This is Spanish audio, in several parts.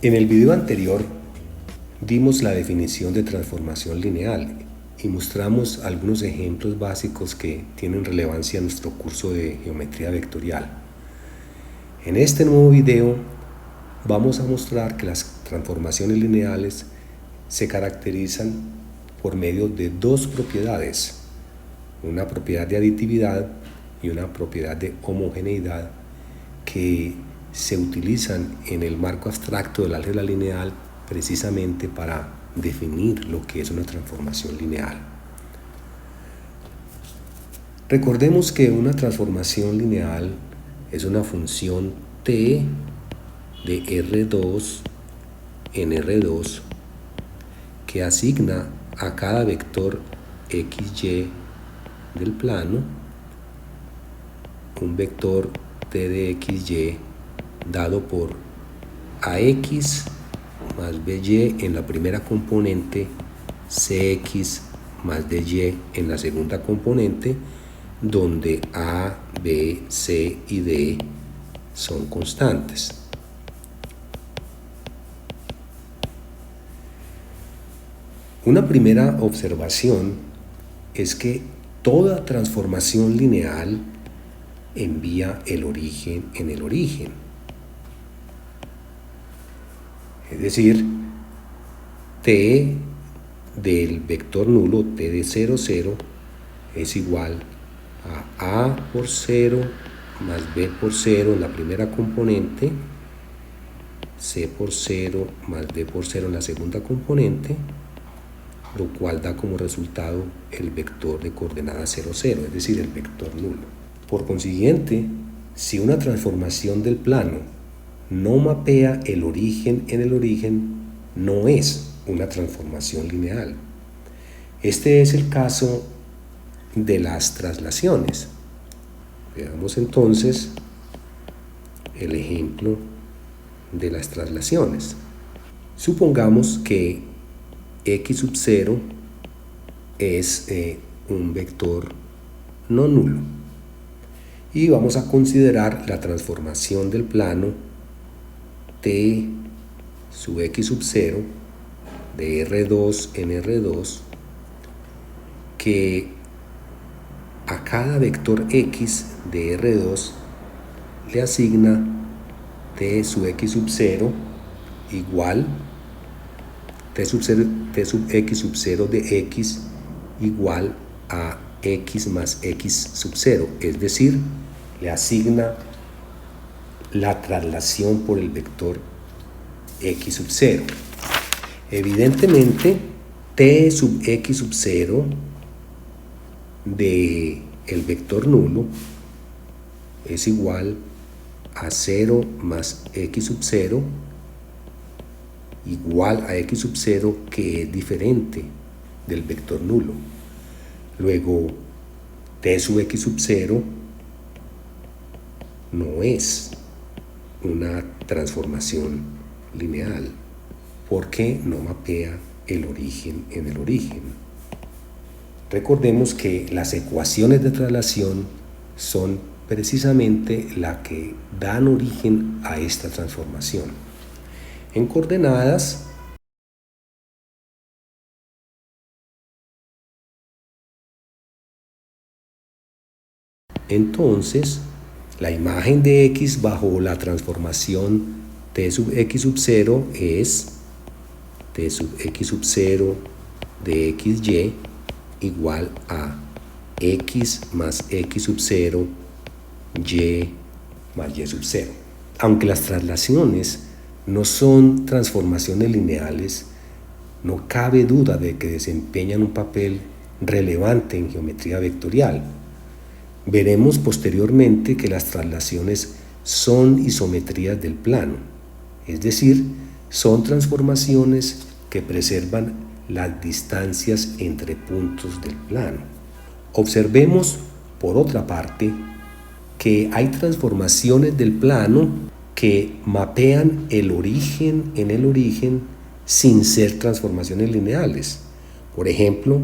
En el video anterior dimos la definición de transformación lineal y mostramos algunos ejemplos básicos que tienen relevancia en nuestro curso de geometría vectorial. En este nuevo video vamos a mostrar que las transformaciones lineales se caracterizan por medio de dos propiedades, una propiedad de aditividad y una propiedad de homogeneidad que se utilizan en el marco abstracto del álgebra lineal precisamente para definir lo que es una transformación lineal. Recordemos que una transformación lineal es una función t de R2 en R2 que asigna a cada vector xy del plano un vector t de xy dado por ax más by en la primera componente, cx más dy en la segunda componente, donde a, b, c y d son constantes. Una primera observación es que toda transformación lineal envía el origen en el origen. Es decir, t del vector nulo, t de 0, 0, es igual a por 0 más b por 0 en la primera componente, c por 0 más d por 0 en la segunda componente, lo cual da como resultado el vector de coordenadas 0, 0, es decir, el vector nulo. Por consiguiente, si una transformación del plano no mapea el origen en el origen, no es una transformación lineal. Este es el caso de las traslaciones. Veamos entonces el ejemplo de las traslaciones. Supongamos que x sub 0 es un vector no nulo y vamos a considerar la transformación del plano t sub x sub 0 de R2 en R2 que a cada vector x de R2 le asigna t sub x sub 0 igual t sub x sub 0 de x igual a x más x sub 0, es decir, le asigna la traslación por el vector x sub 0. Evidentemente, t sub x sub 0 de el vector nulo es igual a 0 más x sub 0 igual a x sub 0, que es diferente del vector nulo. Luego, t sub x sub 0 no es una transformación lineal porque no mapea el origen en el origen. Recordemos que las ecuaciones de traslación son precisamente las que dan origen a esta transformación. En coordenadas, entonces, la imagen de x bajo la transformación t sub x sub 0 es t sub x sub 0 de xy igual a x más x sub 0 y más y sub 0. Aunque las traslaciones no son transformaciones lineales, no cabe duda de que desempeñan un papel relevante en geometría vectorial. Veremos posteriormente que las traslaciones son isometrías del plano, es decir, son transformaciones que preservan las distancias entre puntos del plano. Observemos, por otra parte, que hay transformaciones del plano que mapean el origen en el origen sin ser transformaciones lineales. Por ejemplo,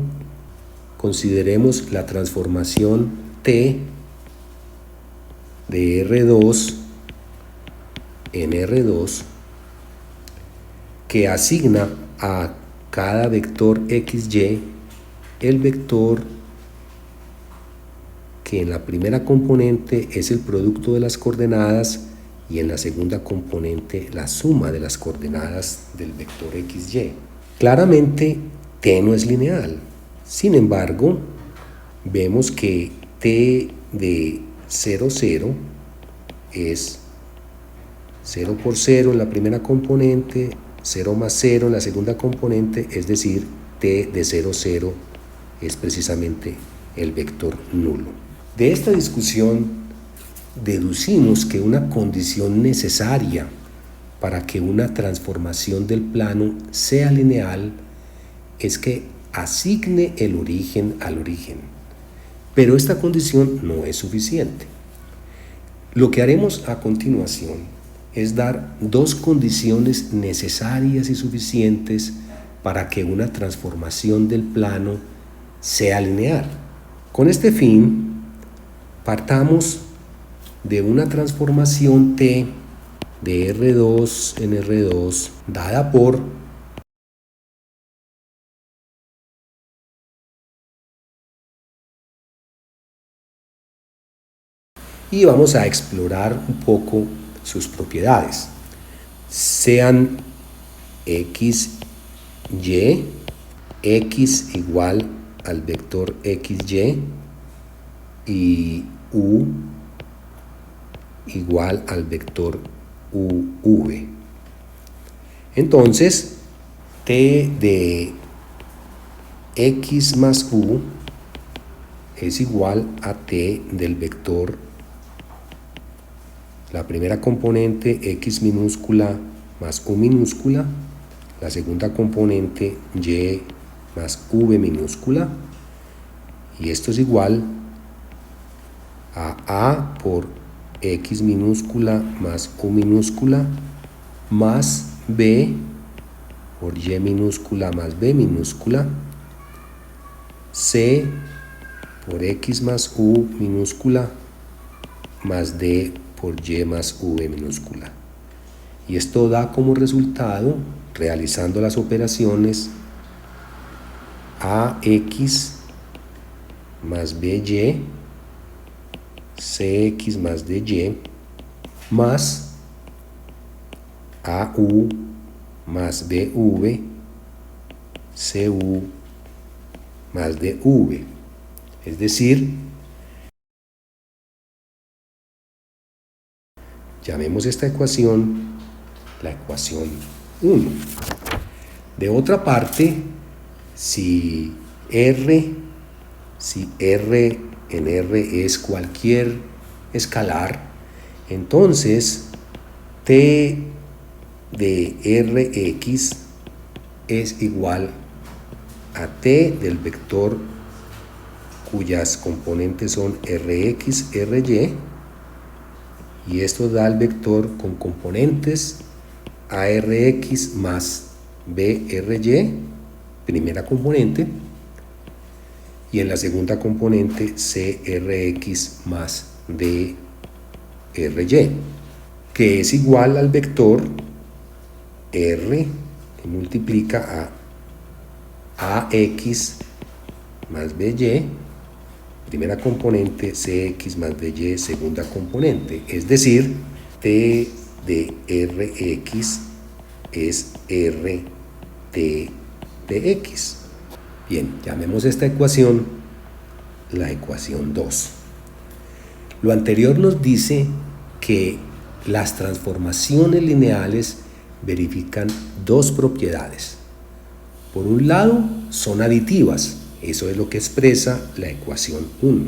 consideremos la transformación T de R2 en R2 que asigna a cada vector xy el vector que en la primera componente es el producto de las coordenadas y en la segunda componente la suma de las coordenadas del vector xy. Claramente t no es lineal, sin embargo vemos que t de 0, 0 es 0 por 0 en la primera componente, 0 más 0 en la segunda componente, es decir, t de 0, 0 es precisamente el vector nulo. De esta discusión deducimos que una condición necesaria para que una transformación del plano sea lineal es que asigne el origen al origen. Pero esta condición no es suficiente. Lo que haremos a continuación es dar dos condiciones necesarias y suficientes para que una transformación del plano sea lineal. Con este fin, partamos de una transformación T de R2 en R2 dada por y vamos a explorar un poco sus propiedades. Sean x, y, x igual al vector xy y u igual al vector uv. Entonces, t de x más u es igual a t del vector, la primera componente x minúscula más u minúscula, la segunda componente y más v minúscula, y esto es igual a por x minúscula más u minúscula más b por y minúscula más b minúscula, c por x más u minúscula más d por y más v minúscula. Y esto da como resultado, realizando las operaciones, ax más by, cx más dy, más au más bv, cu más dv. Es decir, llamemos esta ecuación la ecuación 1. De otra parte, si R en R es cualquier escalar, entonces T de Rx es igual a T del vector cuyas componentes son Rx, Ry, y esto da el vector con componentes ARX más BRY, primera componente, y en la segunda componente CRX más DRY, que es igual al vector R que multiplica a AX más BY, primera componente, CX más DY, segunda componente. Es decir, T de Rx es RT de X. Bien, llamemos esta ecuación la ecuación 2. Lo anterior nos dice que las transformaciones lineales verifican dos propiedades. Por un lado, son aditivas. Eso es lo que expresa la ecuación 1.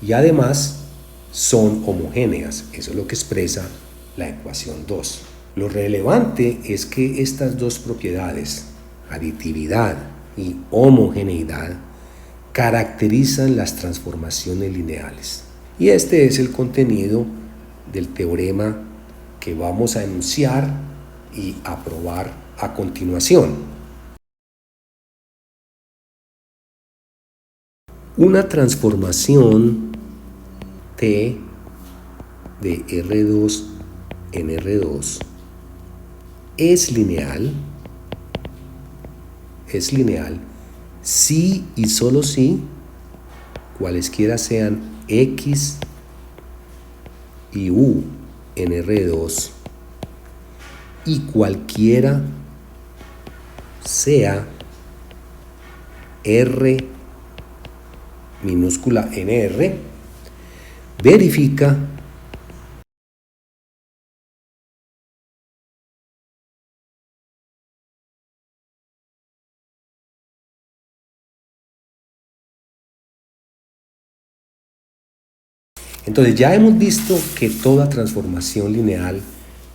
Y además, son homogéneas. Eso es lo que expresa la ecuación 2. Lo relevante es que estas dos propiedades, aditividad y homogeneidad, caracterizan las transformaciones lineales. Y este es el contenido del teorema que vamos a enunciar y a probar a continuación. Una transformación T de R2 en R2 es lineal si y solo si cualesquiera sean X y U en R2 y cualquiera sea R minúscula en R, verifica Entonces ya hemos visto que toda transformación lineal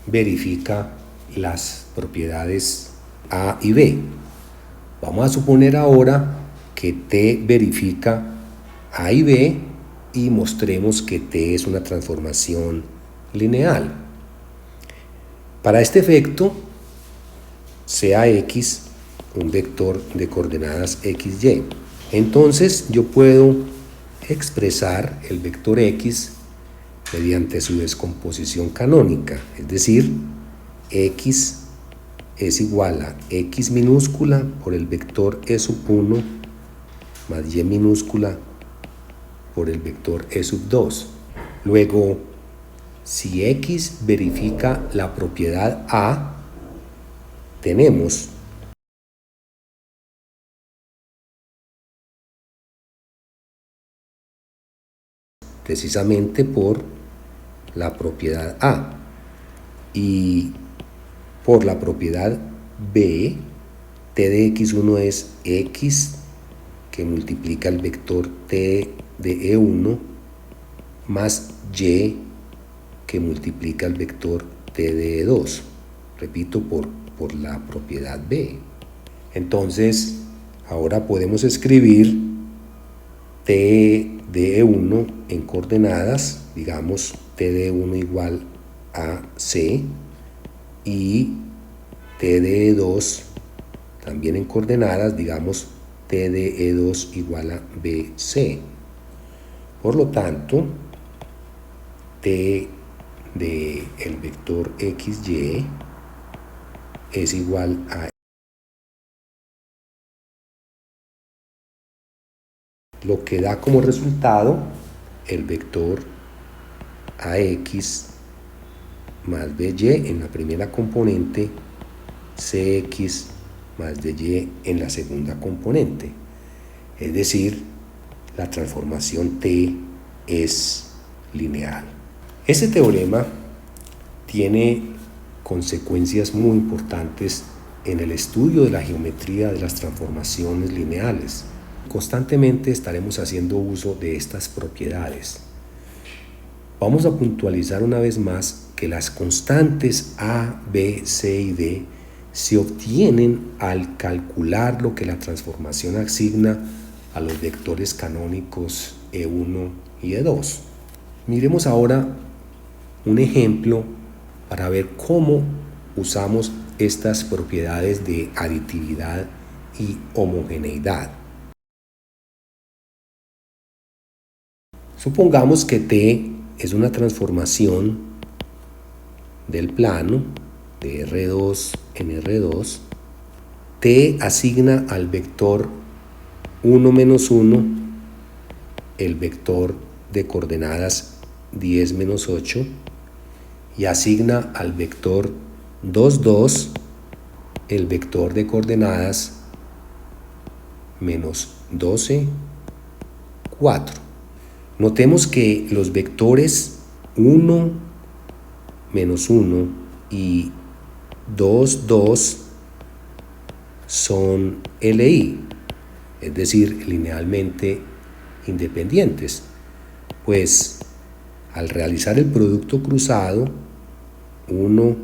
verifica las propiedades A y B. Vamos a suponer ahora que T verifica A y B y mostremos que T es una transformación lineal. Para este efecto, sea X un vector de coordenadas XY. Entonces yo puedo expresar el vector X mediante su descomposición canónica, es decir, X es igual a X minúscula por el vector E sub 1 más Y minúscula por el vector E sub 2. Luego, si X verifica la propiedad A, tenemos precisamente por la propiedad A y por la propiedad B, T de X1 es X que multiplica el vector T de E1 más Y que multiplica el vector T de E2. Repito, por la propiedad B. Entonces, ahora podemos escribir T de E1 en coordenadas, digamos T de E1 igual a C, y T de E2 también en coordenadas, digamos T de E2 igual a BC. Por lo tanto, T de el vector XY es igual a lo que da como resultado el vector AX más BY en la primera componente, CX más DY en la segunda componente. Es decir, la transformación T es lineal. Este teorema tiene consecuencias muy importantes en el estudio de la geometría de las transformaciones lineales. Constantemente estaremos haciendo uso de estas propiedades. Vamos a puntualizar una vez más que las constantes A, B, C y D se obtienen al calcular lo que la transformación asigna a los vectores canónicos E1 y E2. Miremos ahora un ejemplo para ver cómo usamos estas propiedades de aditividad y homogeneidad. Supongamos que T es una transformación del plano de R2 en R2. T asigna al vector 1 menos 1 el vector de coordenadas 10 menos 8 y asigna al vector 2, 2 el vector de coordenadas menos 12, 4. Notemos que los vectores 1, menos 1 y 2, 2 son LI, es decir, linealmente independientes, pues al realizar el producto cruzado, 1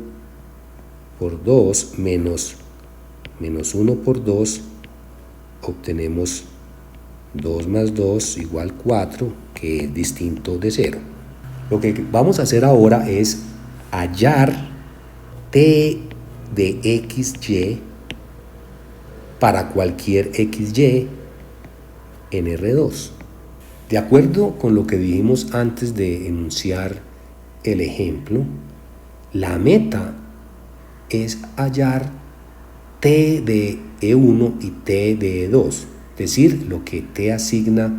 por 2 menos 1 por 2, obtenemos 2 más 2 igual 4, que es distinto de 0. Lo que vamos a hacer ahora es hallar T de XY para cualquier XY en R2. De acuerdo con lo que dijimos antes de enunciar el ejemplo, la meta es hallar T de E1 y T de E2, es decir, lo que T asigna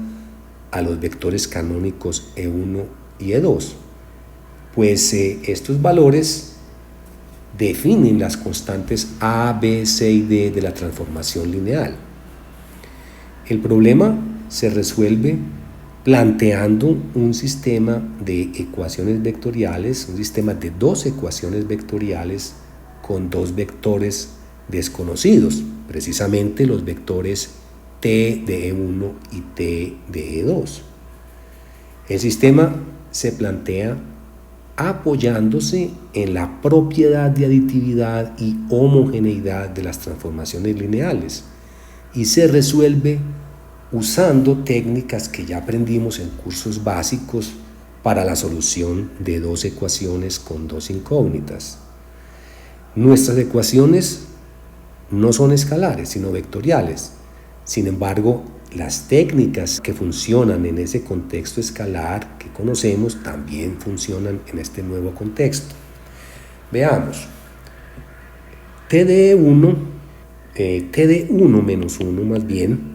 a los vectores canónicos E1 y E2. Pues estos valores definen las constantes A, B, C y D de la transformación lineal. El problema se resuelve planteando un sistema de ecuaciones vectoriales, un sistema de dos ecuaciones vectoriales con dos vectores desconocidos, precisamente los vectores T de E1 y T de E2. El sistema se plantea apoyándose en la propiedad de aditividad y homogeneidad de las transformaciones lineales y se resuelve usando técnicas que ya aprendimos en cursos básicos para la solución de dos ecuaciones con dos incógnitas. Nuestras ecuaciones no son escalares, sino vectoriales. Sin embargo, las técnicas que funcionan en ese contexto escalar que conocemos también funcionan en este nuevo contexto. Veamos. T de 1 menos 1 más bien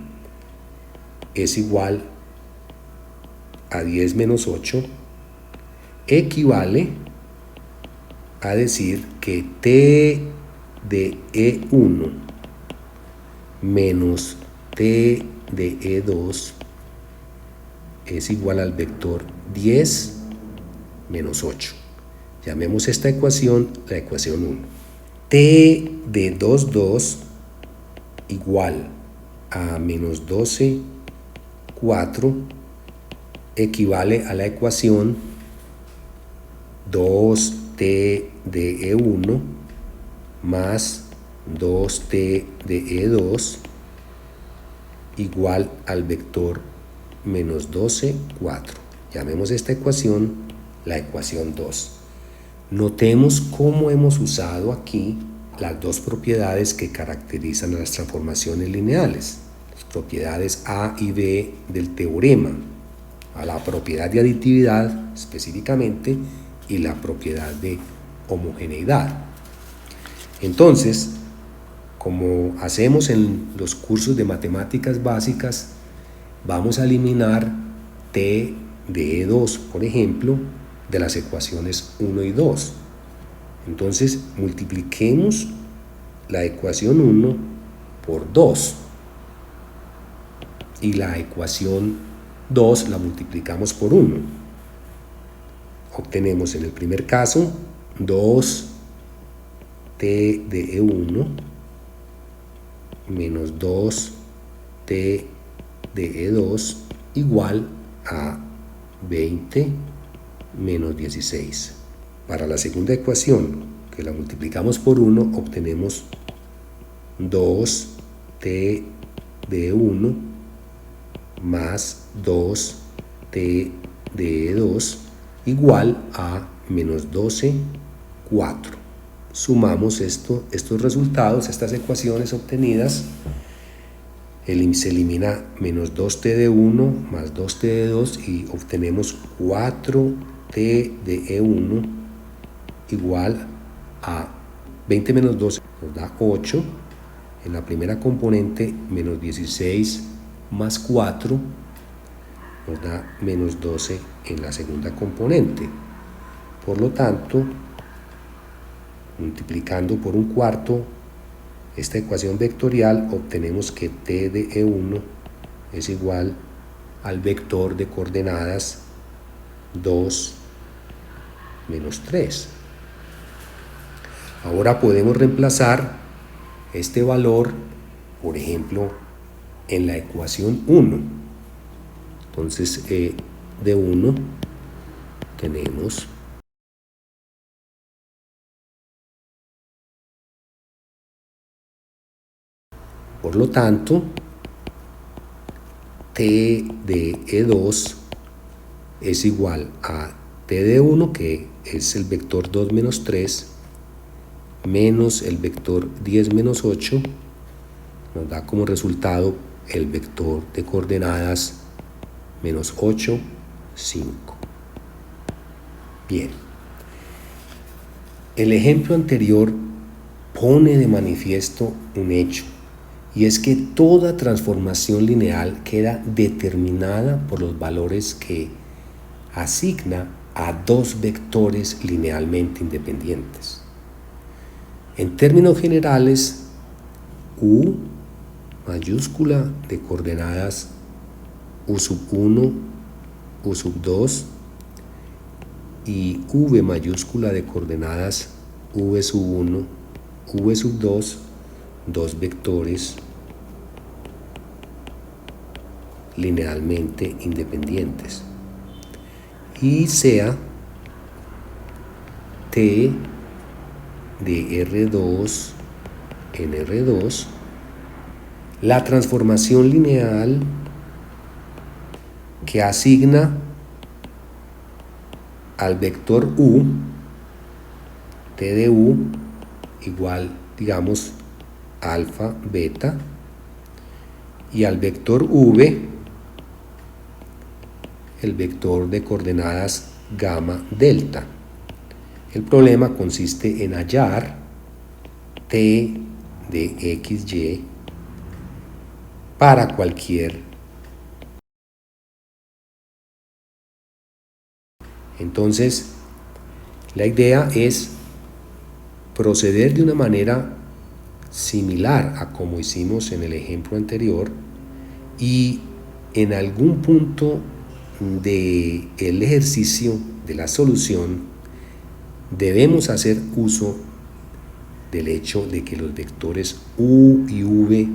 es igual a 10 menos 8, equivale a decir que T de E1 menos T de E2 es igual al vector 10 menos 8. Llamemos esta ecuación la ecuación 1. T de 2, 2 igual a menos 12, 4 equivale a la ecuación 2t de E1 más 2t de E2 igual al vector menos 12, 4. Llamemos esta ecuación la ecuación 2. Notemos cómo hemos usado aquí las dos propiedades que caracterizan a las transformaciones lineales, las propiedades A y B del teorema, a la propiedad de aditividad específicamente y la propiedad de homogeneidad. Entonces, como hacemos en los cursos de matemáticas básicas, vamos a eliminar T de E2, por ejemplo, de las ecuaciones 1 y 2. Entonces, multipliquemos la ecuación 1 por 2 y la ecuación 2 la multiplicamos por 1. Obtenemos en el primer caso 2t de E1 menos 2t de E2 igual a 20 menos 16. Para la segunda ecuación, que la multiplicamos por 1, obtenemos 2t de E1 más 2t de E2 igual a menos 12, 4. Sumamos estos resultados, estas ecuaciones obtenidas, se elimina menos 2t de 1 más 2t de 2 y obtenemos 4t de E1 igual a 20 menos 12 nos da 8 en la primera componente, menos 16 más 4 nos da menos 12 en la segunda componente. Por lo tanto, multiplicando por un cuarto esta ecuación vectorial, obtenemos que t de E1 es igual al vector de coordenadas 2 menos 3. Ahora podemos reemplazar este valor, por ejemplo, en la ecuación 1. Entonces, de 1 tenemos por lo tanto, t de E2 es igual a t de 1, que es el vector 2 menos 3, menos el vector 10 menos 8, nos da como resultado el vector de coordenadas menos 8, 5. Bien. El ejemplo anterior pone de manifiesto un hecho, y es que toda transformación lineal queda determinada por los valores que asigna a dos vectores linealmente independientes. En términos generales, U mayúscula de coordenadas U sub 1, U sub 2 y V mayúscula de coordenadas V sub 1, V sub 2, dos vectores linealmente independientes, y sea T de R2 en R2 la transformación lineal que asigna al vector U, T de U igual, digamos, alfa, beta, y al vector V, el vector de coordenadas gamma, delta. El problema consiste en hallar T de XY para cualquier. Entonces, la idea es proceder de una manera similar a como hicimos en el ejemplo anterior, y en algún punto del ejercicio de la solución debemos hacer uso del hecho de que los vectores U y V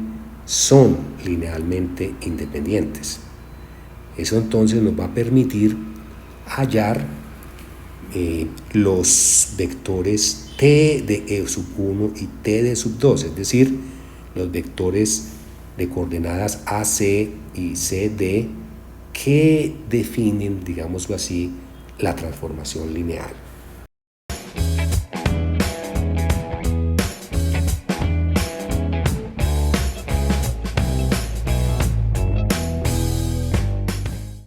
son linealmente independientes. Eso entonces nos va a permitir hallar los vectores T de E sub 1 y T de sub 2, es decir, los vectores de coordenadas AC y CD que definen, digámoslo así, la transformación lineal.